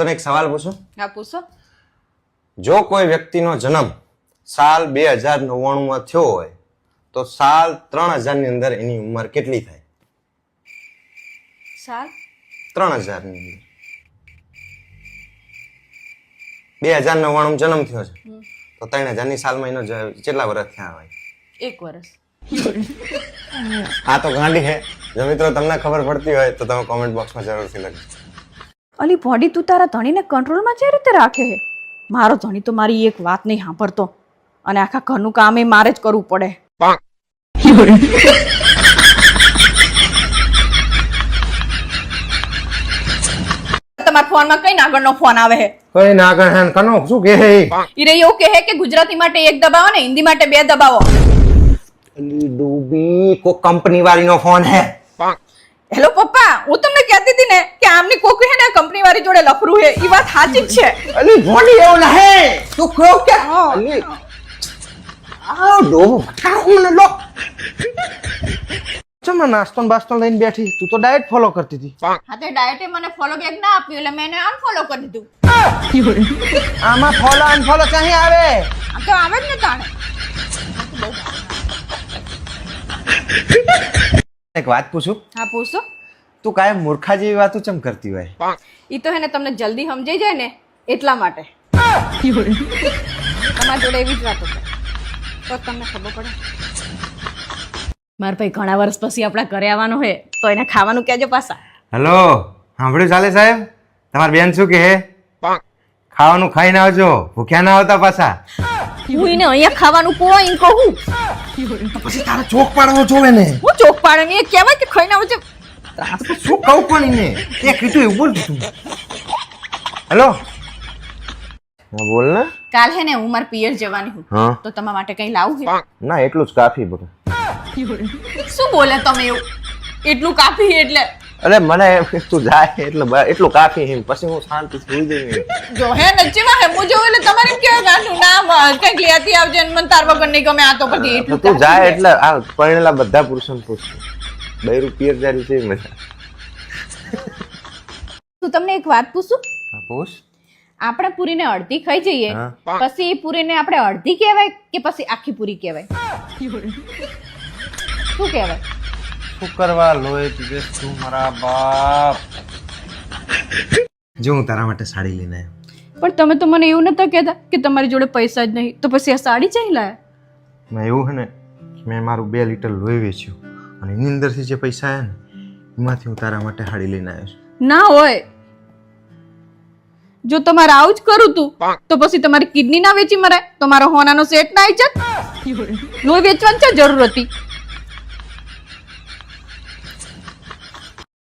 તને એક સવાલ પૂછું? હા પૂછો. જો કોઈ વ્યક્તિનો જન્મ સાલ 2099 માં થયો હોય તો સાલ 3000 ની અંદર એની ઉંમર કેટલી થાય? સાલ 3000 ની અંદર 2099 જન્મ થયો છે તો 3000 ની સાલમાં એનો કેટલા વર્ષ થયા હોય? 1 વર્ષ. આ તો ગાંડી છે. જો મિત્રો તમને ખબર પડતી હોય તો તમે કોમેન્ટ બોક્સમાં જરૂરથી લખજો. અલી બોડી તું તારા ધણીને કંટ્રોલમાં જે રીતે રાખે છે. મારો ધણી તો મારી એક વાત નહીં સાંભળતો અને આખા ઘરનું કામ એ મારે જ કરવું પડે. તમારા ફોનમાં કઈ નાગણનો ફોન આવે છે? કઈ ના કરે કનો શું કહે છે? ઈ રે એવું કહે કે ગુજરાતી માટે 1 દબાવો ને હિન્દી માટે 2 દબાવો. અલી ડૂબી કો કંપની વાળીનો ફોન હે. હેલો પપ્પા, હું તમને કહેતી હતી ને કે આમની કોક હે ને કંપની વાળી જોડે લફરું હે. ઈ વાત સાચી જ છે. અલી ભોડી એવું નહે તું કહો કે અલી આ ડોબો કાઉન લો ચમના નાસ્તો ને બાસ્તો લઈને બેઠી તું તો ડાયટ ફોલો કરતી હતી. હા તે ડાયટે મને ફોલો બેક ના આપ્યું એટલે મેં અનફોલો કરી દીધું. આમાં ફોલો અનફોલો ક્યાં આવે? આ તો આવે જ ને તાણે. એક વાત પૂછું? હા પૂછો. તું કાયમ મૂર્ખા જેવી વાતો ચમ કરતી હોય? ઈ તો હે ને તમને જલ્દી સમજાઈ જાય ને એટલા માટે. તમારા જોડે એવી જ વાતો કરે તો તમને ખબર પડે. મારા ભાઈ ઘણા વર્ષ પછી આપણા ઘરે આવવાનો હે તો એને ખાવાનું કહેજો પાછા. હેલો, સાંભળ્યું ચાલે સાહેબ? તમારી બેન શું કહે? ખાવાનું ખાઈને આવજો, ભૂખ્યા ના આવતા પાછા. હું એને અહીંયા ખાવાનું કોઈ કહું પછી તારા ચોક પાડવો જોવે ને. હું ચોક પાડે ને એ કહેવાય કે ખાઈને આવજે. શું કહું પણ એને તે કીધું એવું બોલ તું. હેલો હા બોલ ને. કાલ હે ને હું મારા પિયર જવાની હું હા તો તમારા માટે કઈ લાવું છે? ના એટલું જ કાફી બધું. શું બોલે તમે એવું? એટલું કાફી એટલે અરે મને તું જાય એટલે એટલું કાફી હે પછી હું શાંતિ સુઈ જઈ. જો હે નચીમાં હે મુજો એટલે તમારે એમ કેવું ગાંઠું નામ કંઈક લેતી આવજે ને મને તાર વગર નહીં ગમે. આ તો પછી એટલું તું જાય એટલે આ પરણેલા બધા પુરુષોને પૂછશું 2 રૂપિયા જારી છે મજા. તું તમને એક વાત પૂછું? હા પૂછ. આપણે પૂરીને અડધી ખાઈ જઈએ હા. પછી એ પૂરીને આપણે અડધી કહેવાય કે પછી આખી પૂરી કહેવાય? શું કહેવાય? શું કરવા લોહી પીવે તું મારા બાપ? જો હું તારા માટે સાડી લઈને આવ્યો. પણ તમે તો મને એવું નતા કહેતા કે તમારી જોડે પૈસા જ નહીં તો પછી આ સાડી ચાઈ લાયા? મેં એવું હે ને મેં મારું 2 લીટર લોહી વેચ્યું અને એની અંદરથી જે પૈસા આયા ને એમાંથી હું તારા માટે સાડી લઈને આવ્યો છું. ના હોય. જો તમારે આવું જ કરું તું તો પછી તમારી કિડની ના વેચી મરાય તો મારો હોનાનો સેટ ના આવી જાત. લોહી વેચવાની છે જરૂર હતી.